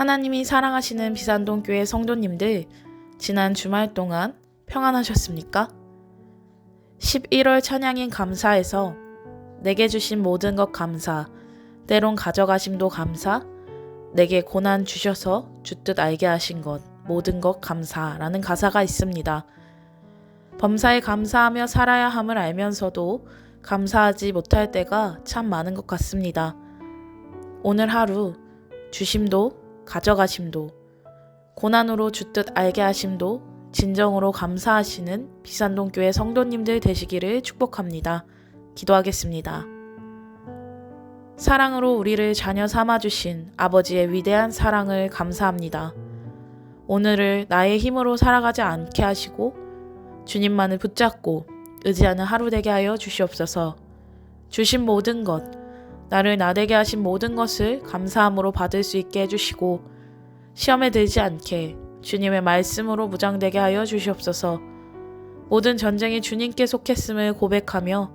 하나님이 사랑하시는 비산동교회 성도님들, 지난 주말 동안 평안하셨습니까? 11월 찬양인 감사에서 내게 주신 모든 것 감사, 때론 가져가심도 감사, 내게 고난 주셔서 주뜻 알게 하신 것, 모든 것 감사라는 가사가 있습니다. 범사에 감사하며 살아야 함을 알면서도 감사하지 못할 때가 참 많은 것 같습니다. 오늘 하루 주심도 가져가심도 고난으로 주뜻 알게 하심도 진정으로 감사하시는 비산동교회 성도님들 되시기를 축복합니다. 기도하겠습니다. 사랑으로 우리를 자녀 삼아주신 아버지의 위대한 사랑을 감사합니다. 오늘을 나의 힘으로 살아가지 않게 하시고 주님만을 붙잡고 의지하는 하루 되게 하여 주시옵소서. 주신 모든 것, 나를 나되게 하신 모든 것을 감사함으로 받을 수 있게 해주시고 시험에 들지 않게 주님의 말씀으로 무장되게 하여 주시옵소서. 모든 전쟁이 주님께 속했음을 고백하며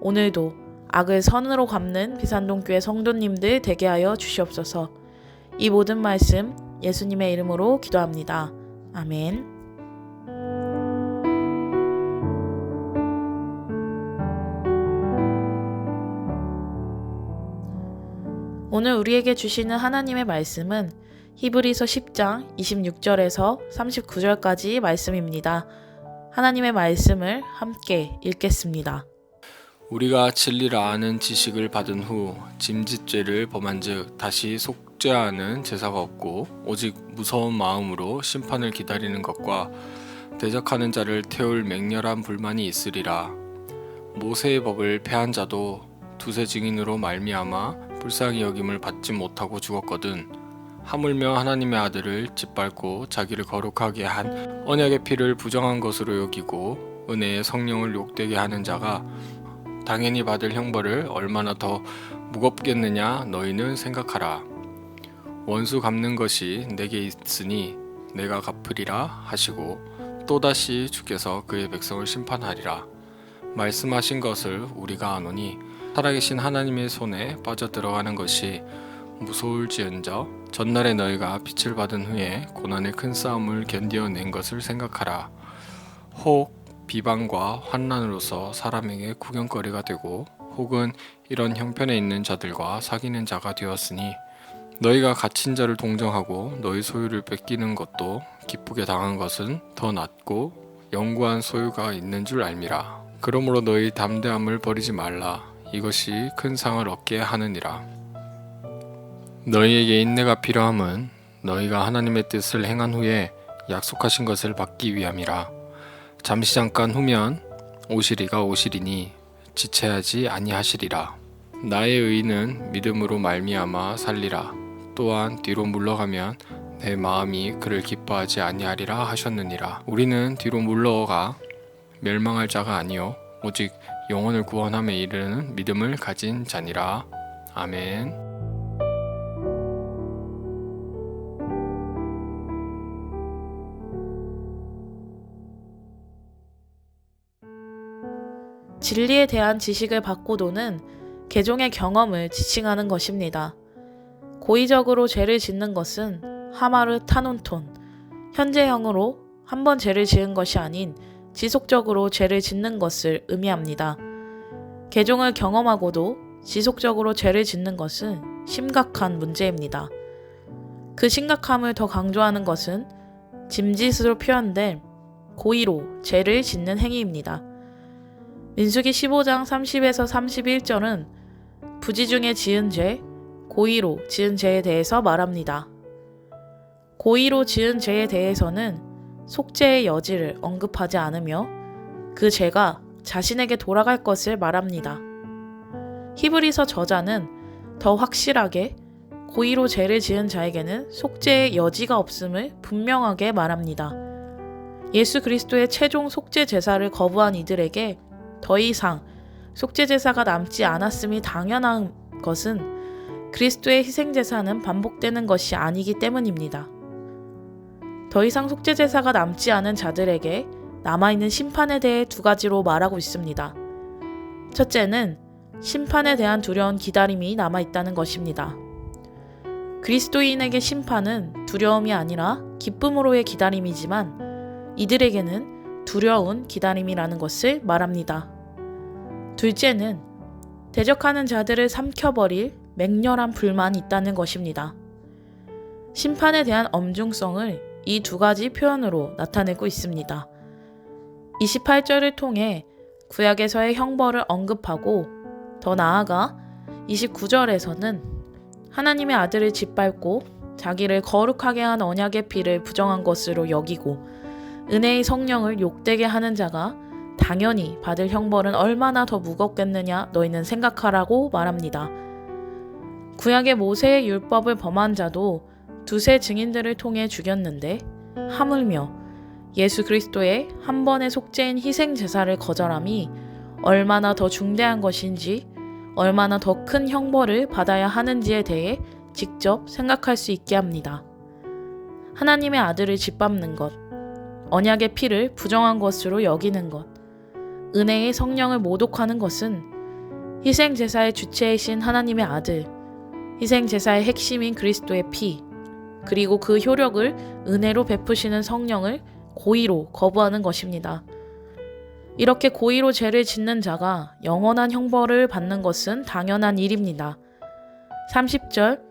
오늘도 악을 선으로 갚는 비산동교회 성도님들 되게 하여 주시옵소서. 이 모든 말씀 예수님의 이름으로 기도합니다. 아멘. 오늘 우리에게 주시는 하나님의 말씀은 히브리서 10장 26절에서 39절까지 말씀입니다. 하나님의 말씀을 함께 읽겠습니다. 우리가 진리를 아는 지식을 받은 후 짐짓죄를 범한즉 다시 속죄하는 제사가 없고 오직 무서운 마음으로 심판을 기다리는 것과 대적하는 자를 태울 맹렬한 불만이 있으리라. 모세의 법을 폐한 자도 두세 증인으로 말미암아 불쌍히 여김을 받지 못하고 죽었거든. 하물며 하나님의 아들을 짓밟고 자기를 거룩하게 한 언약의 피를 부정한 것으로 여기고 은혜의 성령을 욕되게 하는 자가 당연히 받을 형벌을 얼마나 더 무겁겠느냐 너희는 생각하라. 원수 갚는 것이 내게 있으니 내가 갚으리라 하시고 또다시 주께서 그의 백성을 심판하리라. 말씀하신 것을 우리가 아노니 살아계신 하나님의 손에 빠져들어가는 것이 무서울지언정 전날에 너희가 빛을 받은 후에 고난의 큰 싸움을 견디어낸 것을 생각하라. 혹 비방과 환난으로서 사람에게 구경거리가 되고 혹은 이런 형편에 있는 자들과 사귀는 자가 되었으니 너희가 갇힌 자를 동정하고 너희 소유를 뺏기는 것도 기쁘게 당한 것은 더 낫고 영구한 소유가 있는 줄 알미라. 그러므로 너희 담대함을 버리지 말라. 이것이 큰 상을 얻게 하느니라. 너희에게 인내가 필요함은 너희가 하나님의 뜻을 행한 후에 약속하신 것을 받기 위함이라. 잠시 잠깐 후면 오시리가 오시리니 지체하지 아니하시리라. 나의 의인은 믿음으로 말미암아 살리라. 또한 뒤로 물러가면 내 마음이 그를 기뻐하지 아니하리라 하셨느니라. 우리는 뒤로 물러가 멸망할 자가 아니요 오직 영혼을 구원함에 이르는 믿음을 가진 자니라. 아멘. 진리에 대한 지식을 받고도는 개종의 경험을 지칭하는 것입니다. 고의적으로 죄를 짓는 것은 하마르 타논톤, 현재형으로 한 번 죄를 지은 것이 아닌 지속적으로 죄를 짓는 것을 의미합니다. 개종을 경험하고도 지속적으로 죄를 짓는 것은 심각한 문제입니다. 그 심각함을 더 강조하는 것은 짐짓으로 표현된 고의로 죄를 짓는 행위입니다. 민수기 15장 30에서 31절은 부지 중에 지은 죄, 고의로 지은 죄에 대해서 말합니다. 고의로 지은 죄에 대해서는 속죄의 여지를 언급하지 않으며 그 죄가 자신에게 돌아갈 것을 말합니다. 히브리서 저자는 더 확실하게 고의로 죄를 지은 자에게는 속죄의 여지가 없음을 분명하게 말합니다. 예수 그리스도의 최종 속죄 제사를 거부한 이들에게 더 이상 속죄 제사가 남지 않았음이 당연한 것은 그리스도의 희생 제사는 반복되는 것이 아니기 때문입니다. 더 이상 속죄 제사가 남지 않은 자들에게 남아있는 심판에 대해 두 가지로 말하고 있습니다. 첫째는 심판에 대한 두려운 기다림이 남아있다는 것입니다. 그리스도인에게 심판은 두려움이 아니라 기쁨으로의 기다림이지만 이들에게는 두려운 기다림이라는 것을 말합니다. 둘째는 대적하는 자들을 삼켜버릴 맹렬한 불만이 있다는 것입니다. 심판에 대한 엄중성을 이 두 가지 표현으로 나타내고 있습니다. 28절을 통해 구약에서의 형벌을 언급하고 더 나아가 29절에서는 하나님의 아들을 짓밟고 자기를 거룩하게 한 언약의 피를 부정한 것으로 여기고 은혜의 성령을 욕되게 하는 자가 당연히 받을 형벌은 얼마나 더 무겁겠느냐 너희는 생각하라고 말합니다. 구약의 모세의 율법을 범한 자도 두세 증인들을 통해 죽였는데 하물며 예수 그리스도의 한 번의 속죄인 희생 제사를 거절함이 얼마나 더 중대한 것인지 얼마나 더 큰 형벌을 받아야 하는지에 대해 직접 생각할 수 있게 합니다. 하나님의 아들을 짓밟는 것, 언약의 피를 부정한 것으로 여기는 것, 은혜의 성령을 모독하는 것은 희생 제사의 주체이신 하나님의 아들, 희생 제사의 핵심인 그리스도의 피, 그리고 그 효력을 은혜로 베푸시는 성령을 고의로 거부하는 것입니다. 이렇게 고의로 죄를 짓는 자가 영원한 형벌을 받는 것은 당연한 일입니다. 30절,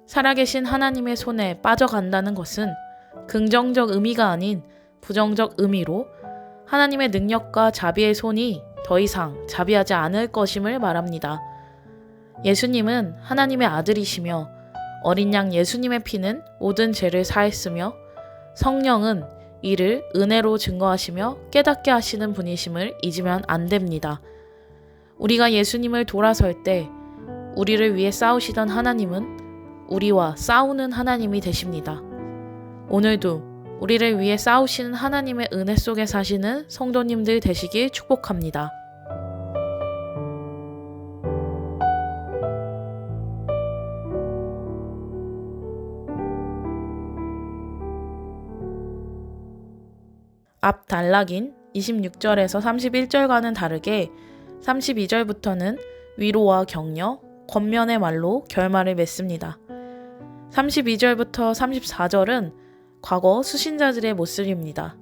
살아계신 하나님의 손에 빠져간다는 것은 긍정적 의미가 아닌 부정적 의미로 하나님의 능력과 자비의 손이 더 이상 자비하지 않을 것임을 말합니다. 예수님은 하나님의 아들이시며 어린 양 예수님의 피는 모든 죄를 사했으며 성령은 이를 은혜로 증거하시며 깨닫게 하시는 분이심을 잊으면 안 됩니다. 우리가 예수님을 돌아설 때 우리를 위해 싸우시던 하나님은 우리와 싸우는 하나님이 되십니다. 오늘도 우리를 위해 싸우시는 하나님의 은혜 속에 사시는 성도님들 되시길 축복합니다. 앞 단락인 26절에서 31절과는 다르게 32절부터는 위로와 격려, 권면의 말로 결말을 맺습니다. 32절부터 34절은 과거 수신자들의 모습입니다.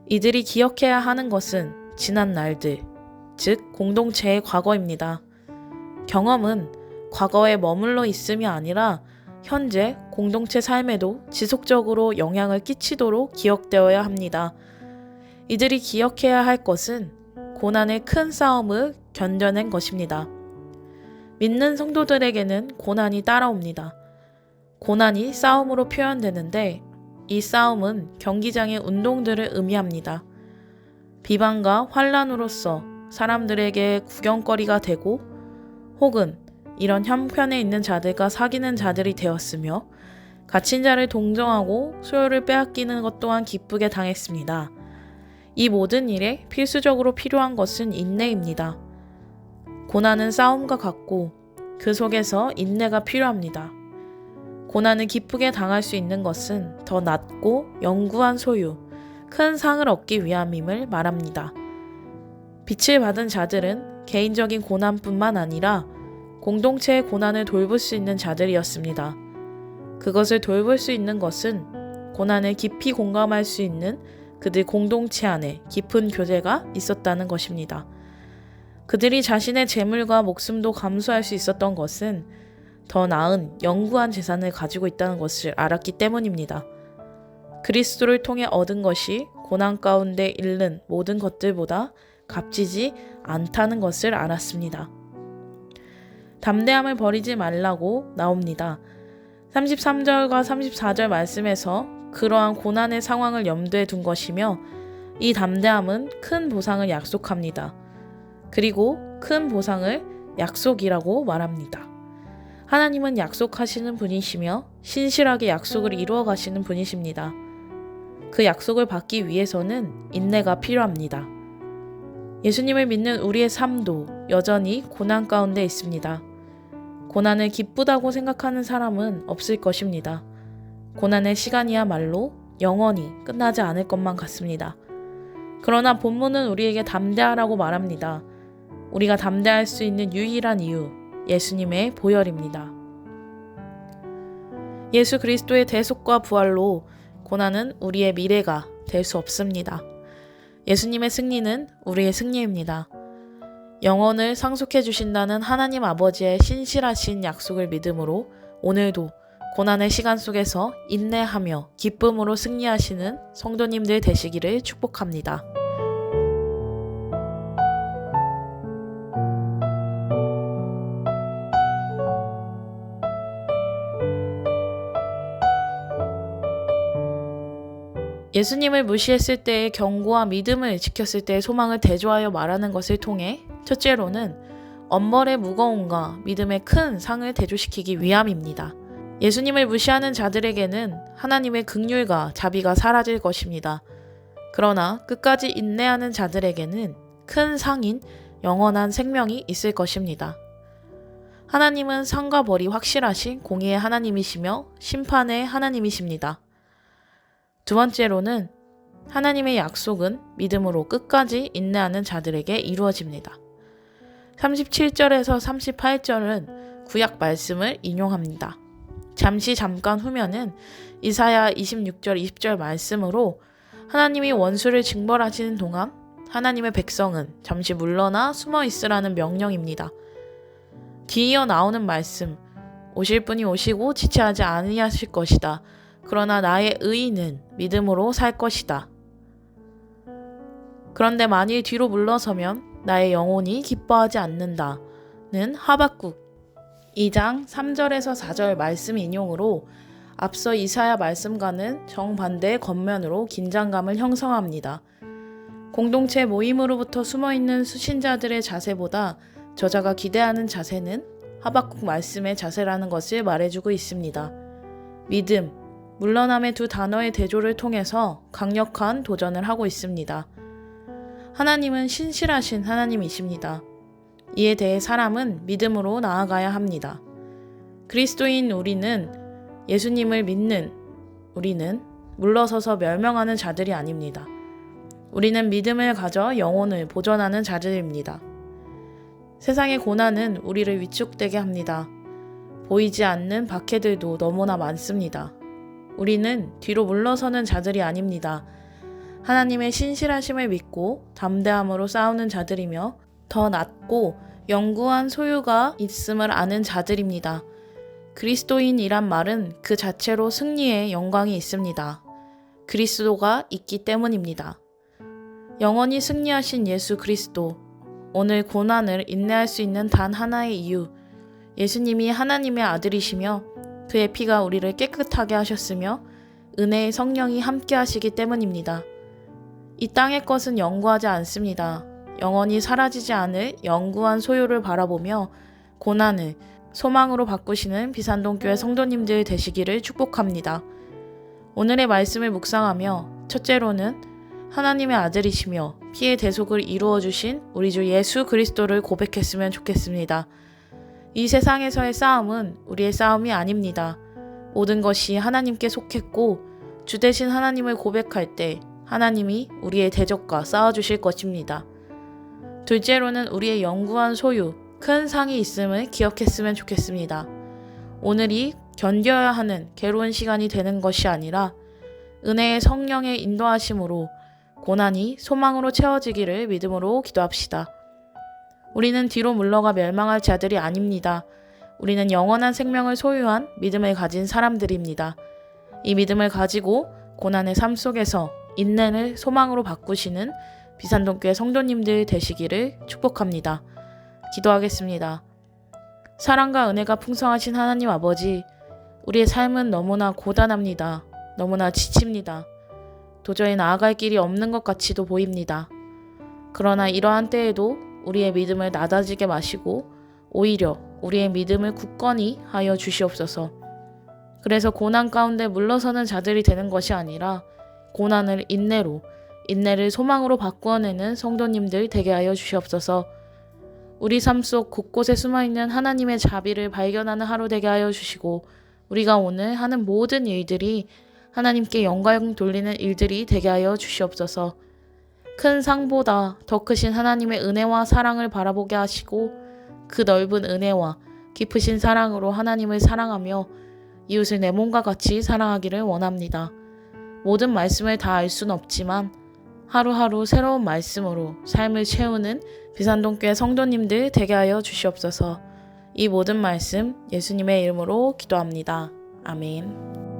이들이 기억해야 하는 것은 지난 날들, 즉 공동체의 과거입니다. 경험은 과거에 머물러 있음이 아니라 현재 공동체 삶에도 지속적으로 영향을 끼치도록 기억되어야 합니다. 이들이 기억해야 할 것은 고난의 큰 싸움을 견뎌낸 것입니다. 믿는 성도들에게는 고난이 따라옵니다. 고난이 싸움으로 표현되는데 이 싸움은 경기장의 운동들을 의미합니다. 비방과 환란으로서 사람들에게 구경거리가 되고 혹은 이런 형편에 있는 자들과 사귀는 자들이 되었으며 갇힌 자를 동정하고 소유를 빼앗기는 것 또한 기쁘게 당했습니다. 이 모든 일에 필수적으로 필요한 것은 인내입니다. 고난은 싸움과 같고 그 속에서 인내가 필요합니다. 고난을 기쁘게 당할 수 있는 것은 더 낮고 영구한 소유, 큰 상을 얻기 위함임을 말합니다. 빛을 받은 자들은 개인적인 고난뿐만 아니라 공동체의 고난을 돌볼 수 있는 자들이었습니다. 그것을 돌볼 수 있는 것은 고난을 깊이 공감할 수 있는 그들 공동체 안에 깊은 교제가 있었다는 것입니다. 그들이 자신의 재물과 목숨도 감수할 수 있었던 것은 더 나은 영구한 재산을 가지고 있다는 것을 알았기 때문입니다. 그리스도를 통해 얻은 것이 고난 가운데 잃는 모든 것들보다 값지지 않다는 것을 알았습니다. 담대함을 버리지 말라고 나옵니다. 33절과 34절 말씀에서 그러한 고난의 상황을 염두에 둔 것이며 이 담대함은 큰 보상을 약속합니다. 그리고 큰 보상을 약속이라고 말합니다. 하나님은 약속하시는 분이시며 신실하게 약속을 이루어 가시는 분이십니다. 그 약속을 받기 위해서는 인내가 필요합니다. 예수님을 믿는 우리의 삶도 여전히 고난 가운데 있습니다. 고난을 기쁘다고 생각하는 사람은 없을 것입니다. 고난의 시간이야말로 영원히 끝나지 않을 것만 같습니다. 그러나 본문은 우리에게 담대하라고 말합니다. 우리가 담대할 수 있는 유일한 이유, 예수님의 보혈입니다. 예수 그리스도의 대속과 부활로 고난은 우리의 미래가 될 수 없습니다. 예수님의 승리는 우리의 승리입니다. 영원을 상속해 주신다는 하나님 아버지의 신실하신 약속을 믿음으로 오늘도 고난의 시간 속에서 인내하며 기쁨으로 승리하시는 성도님들 되시기를 축복합니다. 예수님을 무시했을 때의 경고와 믿음을 지켰을 때의 소망을 대조하여 말하는 것을 통해 첫째로는 엄벌의 무거움과 믿음의 큰 상을 대조시키기 위함입니다. 예수님을 무시하는 자들에게는 하나님의 긍휼과 자비가 사라질 것입니다. 그러나 끝까지 인내하는 자들에게는 큰 상인 영원한 생명이 있을 것입니다. 하나님은 상과 벌이 확실하신 공의의 하나님이시며 심판의 하나님이십니다. 두 번째로는 하나님의 약속은 믿음으로 끝까지 인내하는 자들에게 이루어집니다. 37절에서 38절은 구약 말씀을 인용합니다. 잠깐 후면은 이사야 26절 20절 말씀으로 하나님이 원수를 징벌하시는 동안 하나님의 백성은 잠시 물러나 숨어 있으라는 명령입니다. 뒤이어 나오는 말씀, 오실 분이 오시고 지체하지 아니하실 것이다. 그러나 나의 의인은 믿음으로 살 것이다. 그런데 만일 뒤로 물러서면 나의 영혼이 기뻐하지 않는다는 하박국 2장 3절에서 4절 말씀 인용으로 앞서 이사야 말씀과는 정반대의 겉면으로 긴장감을 형성합니다. 공동체 모임으로부터 숨어있는 수신자들의 자세보다 저자가 기대하는 자세는 하박국 말씀의 자세라는 것을 말해주고 있습니다. 믿음, 물러남의 두 단어의 대조를 통해서 강력한 도전을 하고 있습니다. 하나님은 신실하신 하나님이십니다. 이에 대해 사람은 믿음으로 나아가야 합니다. 그리스도인 우리는 예수님을 믿는 우리는 물러서서 멸망하는 자들이 아닙니다. 우리는 믿음을 가져 영혼을 보존하는 자들입니다. 세상의 고난은 우리를 위축되게 합니다. 보이지 않는 박해들도 너무나 많습니다. 우리는 뒤로 물러서는 자들이 아닙니다. 하나님의 신실하심을 믿고 담대함으로 싸우는 자들이며 더 낮고 영구한 소유가 있음을 아는 자들입니다. 그리스도인이란 말은 그 자체로 승리의 영광이 있습니다. 그리스도가 있기 때문입니다. 영원히 승리하신 예수 그리스도, 오늘 고난을 인내할 수 있는 단 하나의 이유, 예수님이 하나님의 아들이시며 그의 피가 우리를 깨끗하게 하셨으며 은혜의 성령이 함께 하시기 때문입니다. 이 땅의 것은 영구하지 않습니다. 영원히 사라지지 않을 영구한 소유를 바라보며 고난을 소망으로 바꾸시는 비산동교회 성도님들 되시기를 축복합니다. 오늘의 말씀을 묵상하며 첫째로는 하나님의 아들이시며 피의 대속을 이루어 주신 우리 주 예수 그리스도를 고백했으면 좋겠습니다. 이 세상에서의 싸움은 우리의 싸움이 아닙니다. 모든 것이 하나님께 속했고 주 되신 하나님을 고백할 때 하나님이 우리의 대적과 싸워주실 것입니다. 둘째로는 우리의 영구한 소유, 큰 상이 있음을 기억했으면 좋겠습니다. 오늘이 견뎌야 하는 괴로운 시간이 되는 것이 아니라 은혜의 성령의 인도하심으로 고난이 소망으로 채워지기를 믿음으로 기도합시다. 우리는 뒤로 물러가 멸망할 자들이 아닙니다. 우리는 영원한 생명을 소유한 믿음을 가진 사람들입니다. 이 믿음을 가지고 고난의 삶 속에서 인내를 소망으로 바꾸시는 비산동교회 성도님들 되시기를 축복합니다. 기도하겠습니다. 사랑과 은혜가 풍성하신 하나님 아버지, 우리의 삶은 너무나 고단합니다. 너무나 지칩니다. 도저히 나아갈 길이 없는 것 같이도 보입니다. 그러나 이러한 때에도 우리의 믿음을 낮아지게 마시고 오히려 우리의 믿음을 굳건히 하여 주시옵소서. 그래서 고난 가운데 물러서는 자들이 되는 것이 아니라 고난을 인내로, 인내를 소망으로 바꾸어내는 성도님들 되게 하여 주시옵소서. 우리 삶 속 곳곳에 숨어있는 하나님의 자비를 발견하는 하루 되게 하여 주시고 우리가 오늘 하는 모든 일들이 하나님께 영광 돌리는 일들이 되게 하여 주시옵소서. 큰 상보다 더 크신 하나님의 은혜와 사랑을 바라보게 하시고 그 넓은 은혜와 깊으신 사랑으로 하나님을 사랑하며 이웃을 내 몸과 같이 사랑하기를 원합니다. 모든 말씀을 다 알 순 없지만 하루하루 새로운 말씀으로 삶을 채우는 비산동교회 성도님들 되게 하여 주시옵소서. 이 모든 말씀 예수님의 이름으로 기도합니다. 아멘.